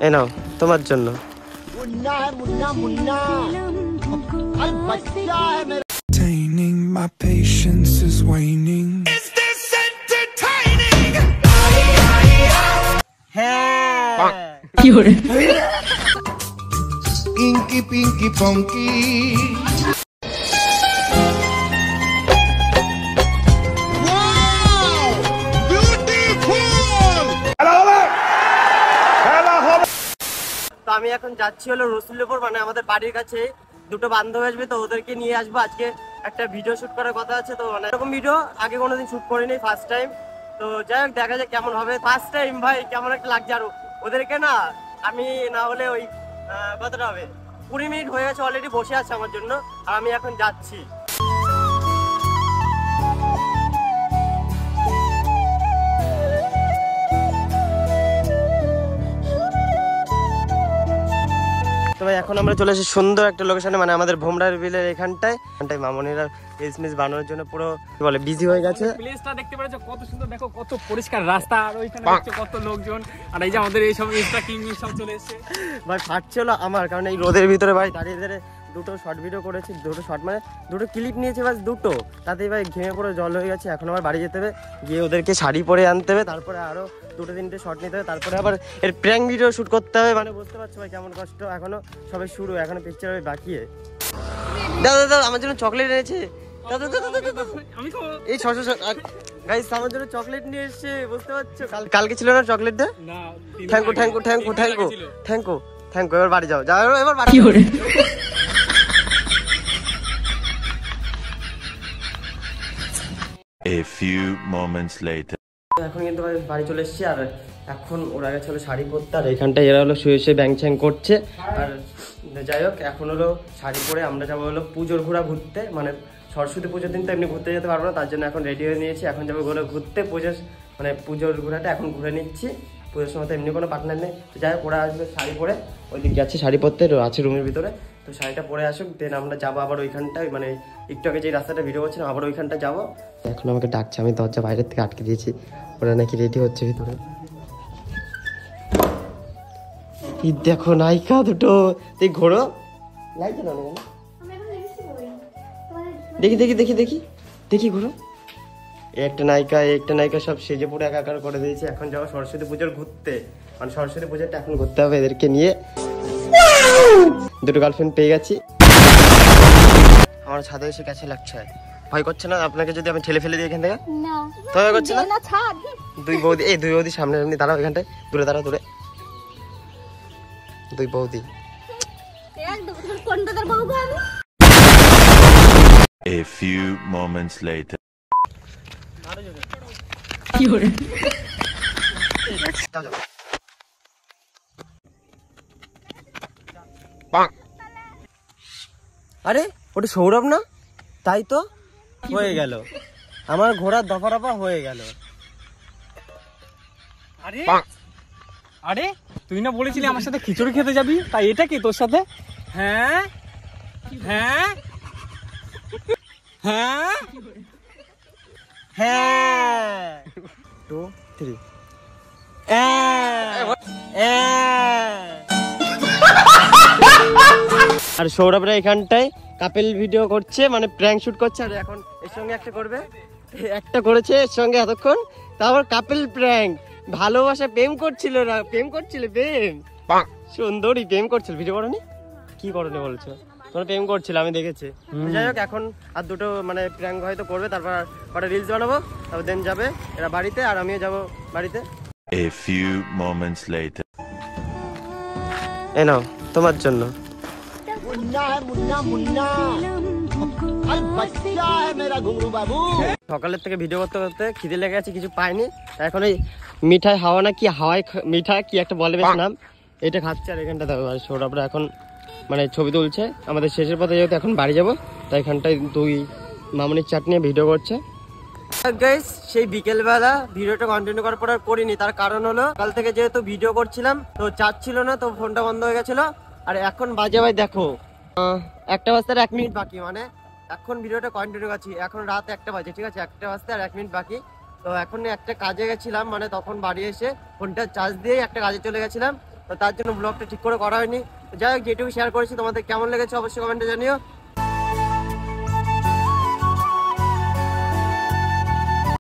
এই নাও তোমার জন্য। My patience is waning. Is this entertaining? কি হরে? Inky Pinky Ponky. Wow! Beautiful! তো আমি এখন যাচ্ছি হলো রসুলপুর, মানে আমাদের বাড়ির কাছে দুটো বান্ধব আসবে, তো ওদেরকে নিয়ে আসবো। আজকে একটা ভিডিও শুট করার কথা আছে, তো মানে এরকম ভিডিও আগে কোনোদিন শুট করিনি, ফার্স্ট টাইম। তো যাই হোক, দেখা যাক কেমন হবে। ফার্স্ট টাইম ভাই, কেমন একটা লাগছে। আর ওদেরকে না, আমি না হলে ওই কতটা হবে 20 মিনিট হয়ে গেছে অলরেডি, বসে আছে আমার জন্য। আর আমি এখন যাচ্ছি। এখন আমরা চলে এসেছি সুন্দর একটা লোকেশনে, মানে আমাদের ভোমরার বিলের এখানটায় মামনিরা এসএমএস বানানোর জন্য পুরো কি বলে বিজি হয়ে গেছে। প্লেসটা দেখতে পাচ্ছ কত সুন্দর, দেখো কত পরিষ্কার রাস্তা, আর ওইখানে দেখছো কত লোকজন। আর এই যে আমাদের এই সব ইনস্টা কিং সব চলে এসেছে ভাই। ফাটছিল আমার, কারণ এই রোদের ভিতরে ভাই দাঁড়িয়ে দাঁড়িয়ে দুটো শর্ট ভিডিও করেছি, দুটো শর্ট মানে দুটো ক্লিপ নিয়েছে বাস দুটো, তাতেই ভাই ঘেমে পড়ে জল হয়ে গেছে। এখন আবার বাড়ি যেতে হবে, গিয়ে ওদেরকে শাড়ি পরে আনতে হবে, তারপরে আরো দুটো তিনটে শর্ট নিতে হবে, তারপরে আবার এর প্র্যাঙ্ক ভিডিও শুট করতে হবে। মানে বুঝতে পারছো ভাই কেমন কষ্ট, এখনো সবাই শুরু, এখনো পিকচার হবে বাকি। দাদা দাদা আমার জন্য চকলেট এনেছে, দাদা দাদা দাদা এই গাইস আমার জন্য চকলেট নিয়ে এসেছে, বুঝতে পারছো। কালকে ছিল না চকলেটটা? Thank you thank you thank you thank you thank you thank you. এবার বাড়ি যাও, যাও এবার বাড়ি। A few moments later. এখন কিন্তু বাড়ি চলে এসেছি, আর এখন ওরা গেছে হলো শাড়ি পরতে, আর এখানটায় এরা হলো শুয়ে শুয়ে ব্যাং ছ্যাং করছে। আর যাই হোক, এখন হলো শাড়ি পরে আমরা যাবো হলো পুজোর ঘুরতে, মানে সরস্বতী পুজোর দিন তো এমনি ঘুরতে যেতে পারবো না, তার জন্য এখন রেডি হয়ে নিয়েছি। এখন যাবো হলো ঘুরতে, পুজোর ঘোরাটা এখন ঘুরে নিচ্ছি। পুজোর সময় তো এমনি কোনো পার্টনার নেই, তো যাই হোক ওরা আসবে শাড়ি পরে, ওই দিক যাচ্ছে শাড়ি পরতে, আছে রুমের ভিতরে। তো শাড়িটা পরে আসুক, দেন আমরা যাবো আবার ওইখানটায়, মানে একটু আগে যে রাস্তাটা ভিডিও করছিলাম আবার ওইখানটা যাবো। এখন আমাকে ডাকছে, আমি দরজা বাইরের থেকে আটকে দিয়েছি, ওরা নাকি রেডি হচ্ছে ভিতরে। দেখো নায়িকা দুটো, তুই ঘোরো লাইট না, দেখি দেখি দেখি দেখি দেখি ঘোরো। একটা নায়িকা সব সেজে পুরো একাকার করে দিয়েছে। এখন যাবো সরস্বতী পুজোর ঘুরতে, মানে সরস্বতী পুজোটা এখন ঘুরতে হবে এদেরকে নিয়ে। দুটো গার্লফ্রেন্ড পেয়ে গেছি। আমার ছাদে এসে কাছে লাগছে, ভয় করছে না আপনাকে যদি আমি ঠেলে ফেলে দিই এখান থেকে? না তো ভয় করছে না। দুই বৌদি সামনে এমনি দাঁড়াও, এখানটায় দূরে দাঁড়াও, দূরে দুই বৌদি। A few moments later. কি হরে? আরে ওটা সৌরভ না? তাই তো হয়ে গেল, আমার ঘোড়ার দফা রফা হয়ে গেল। আরে আরে তুই না বলেছিলি আমার সাথে খিচুড়ি খেতে যাবি, তাই এটা কি তোর সাথে? হ্যাঁ হ্যাঁ হ্যাঁ হ্যাঁ 2 3 আর সৌরভরা এখানটায় কাপেল ভিডিও করছে, মানে প্র্যাঙ্ক শুট করছে। আর এখন এর সঙ্গে একটা করবে, একটা করেছে এর সঙ্গে এতক্ষণ, তারপর কাপেল প্র্যাঙ্ক। ভালোবাসা প্রেম করছিল না, প্রেম সুন্দরী প্রেম করছিল। ভিডিও করনি? কি করনি বলছো? তোমরা প্রেম করছিল আমি দেখেছি। যাই হোক, এখন আর দুটো মানে প্র্যাঙ্ক হয়তো করবে, তারপর কটা রিলস বানাবো, তারপর দেন যাবে এরা বাড়িতে, আর আমিও যাবো বাড়িতে। A few moments later. এই নাও তোমার জন্য। সকালের থেকে ভিডিও করতে করতে খিদে লেগে গেছে, কিছু পাইনি। এখন এই মিঠাই হাওয়া না কি হাওয়াই মিঠা কি একটা বলে বেশ নাম, এটা খাচ্ছে। আর এখানটা দেখো সৌরভরা এখন মানে ছবি তুলছে। আমাদের শেষের পথে যেহেতু এখন বাড়ি যাবো, তাই এখানটায় দুই মামনির চাট নিয়ে ভিডিও করছে। গাইস সেই বিকেলবেলা ভিডিওটা কন্টিনিউ করার পর আর করিনি, তার কারণ হলো কাল থেকে যেহেতু ভিডিও করছিলাম তো চার্জ ছিল না, তো ফোনটা বন্ধ হয়ে গেছিল। আর এখন বাজে ভাই দেখো 1টা বাজতে আর 1 মিনিট বাকি, মানে এখন ভিডিওটা কন্টিনিউ করছি। এখন রাত 1টা বাজে, ঠিক আছে, 1টা বাজতে আর 1 মিনিট বাকি। তো এখন একটা কাজে গেছিলাম, মানে তখন বাড়ি এসে ফোনটা চার্জ দিয়ে একটা কাজে চলে গেছিলাম। তো তার জন্য ব্লগটা ঠিক করে করা হয়নি। তো যাই হোক, যেটুকু শেয়ার করেছি তোমাদের কেমন লেগেছে অবশ্যই কমেন্টে জানিও।